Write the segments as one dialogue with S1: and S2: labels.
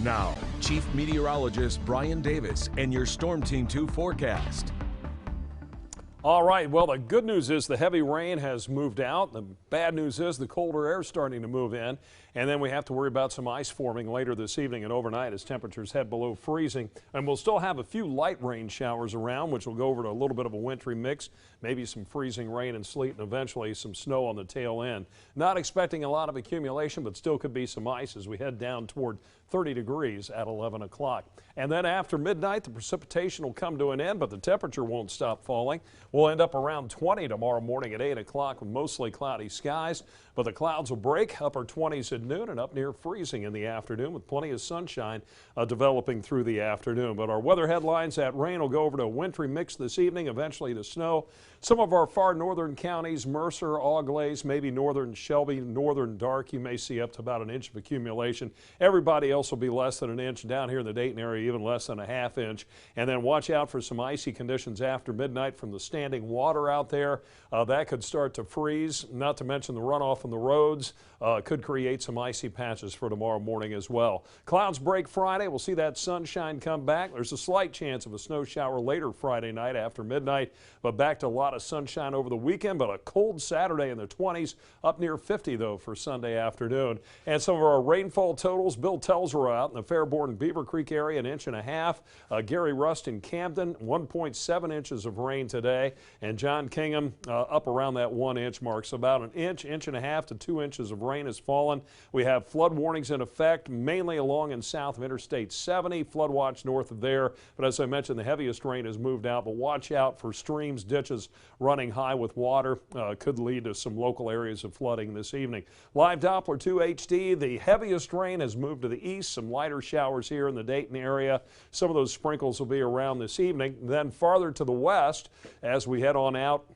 S1: Now, Chief Meteorologist Brian Davis and your Storm Team 2 forecast.
S2: All right, well, the good news is the heavy rain has moved out. The bad news is the colder air is starting to move in. And then we have to worry about some ice forming later this evening and overnight as temperatures head below freezing. And we'll still have a few light rain showers around, which will go over to a little bit of a wintry mix, maybe some freezing rain and sleet, and eventually some snow on the tail end. Not expecting a lot of accumulation, but still could be some ice as we head down toward 30 degrees at 11 o'clock. And then after midnight, the precipitation will come to an end, but the temperature won't stop falling. We'll end up around 20 tomorrow morning at 8 o'clock with mostly cloudy skies, but the clouds will break, upper 20s at noon and up near freezing in the afternoon with plenty of sunshine developing through the afternoon. But our weather headlines, that rain will go over to a wintry mix this evening, eventually to snow. Some of our far northern counties, Mercer, Auglaize, maybe northern Shelby, northern Dark, you may see up to about an inch of accumulation. Everybody else will be less than an inch. Down here in the Dayton area, even less than a half inch. And then watch out for some icy conditions after midnight from the standing water out there. That could start to freeze, not to mention the runoff on the roads could create some icy patches for tomorrow morning as well. Clouds break Friday. We'll see that sunshine come back. There's a slight chance of a snow shower later Friday night after midnight, but back to a lot of sunshine over the weekend, but a cold Saturday in the 20s, up near 50 though for Sunday afternoon. And some of our rainfall totals, Bill tells her out in the Fairborn Beaver Creek area, 1.5 inches. Gary Rust in Camden, 1.7 inches of rain today, and John Kingham up around that 1 inch mark. So about an inch, 1.5 inches to 2 inches of rain has fallen. We have flood warnings in effect, mainly along and south of Interstate 70, flood watch north of there. But as I mentioned, the heaviest rain has moved out, but watch out for streams, ditches running high with water. Could lead to some local areas of flooding this evening. Live Doppler 2 HD, the heaviest rain has moved to the east, some lighter showers here in the Dayton area. Some of those sprinkles will be around this evening. Then farther to the west, as we head on out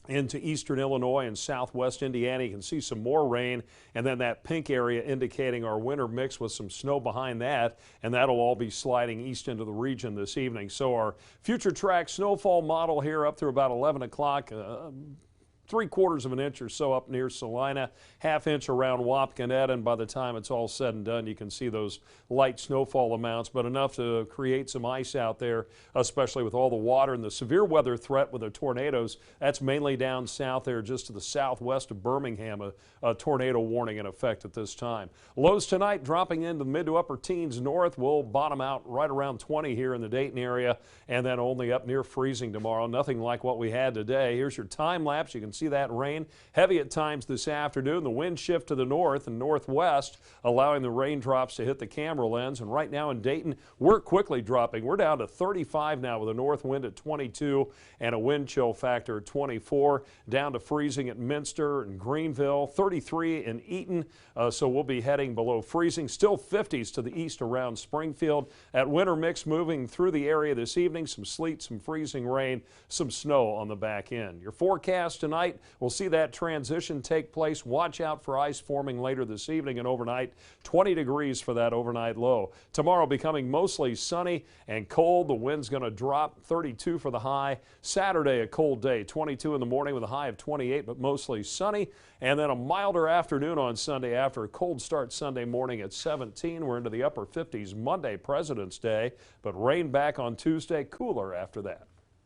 S2: into eastern Illinois and southwest Indiana, you can see some more rain, and then that pink area indicating our winter mix with some snow behind that, and that'll all be sliding east into the region this evening. So our future track snowfall model here up through about 11 o'clock. 3/4 of an inch or so up near Salina, half inch around Wapakoneta, and by the time it's all said and done, you can see those light snowfall amounts, but enough to create some ice out there, especially with all the water and the severe weather threat with the tornadoes. That's mainly down south there, just to the southwest of Birmingham, a tornado warning in effect at this time. Lows tonight dropping into the mid to upper teens north. We'll bottom out right around 20 here in the Dayton area, and then only up near freezing tomorrow. Nothing like what we had today. Here's your time lapse. You can see that rain heavy at times this afternoon. The wind shift to the north and northwest, allowing the raindrops to hit the camera lens. And right now in Dayton, we're quickly dropping. We're down to 35 now with a north wind at 22 and a wind chill factor at 24. Down to freezing at Minster and Greenville, 33 in Eaton. So we'll be heading below freezing. Still 50s to the east around Springfield. That winter mix moving through the area this evening. Some sleet, some freezing rain, some snow on the back end. Your forecast tonight, we'll see that transition take place. Watch out for ice forming later this evening and overnight. 20 degrees for that overnight low. Tomorrow becoming mostly sunny and cold. The wind's going to drop, 32 for the high. Saturday, a cold day, 22 in the morning with a high of 28, but mostly sunny. And then a milder afternoon on Sunday after a cold start Sunday morning at 17. We're into the upper 50s Monday, President's Day, but rain back on Tuesday, cooler after that.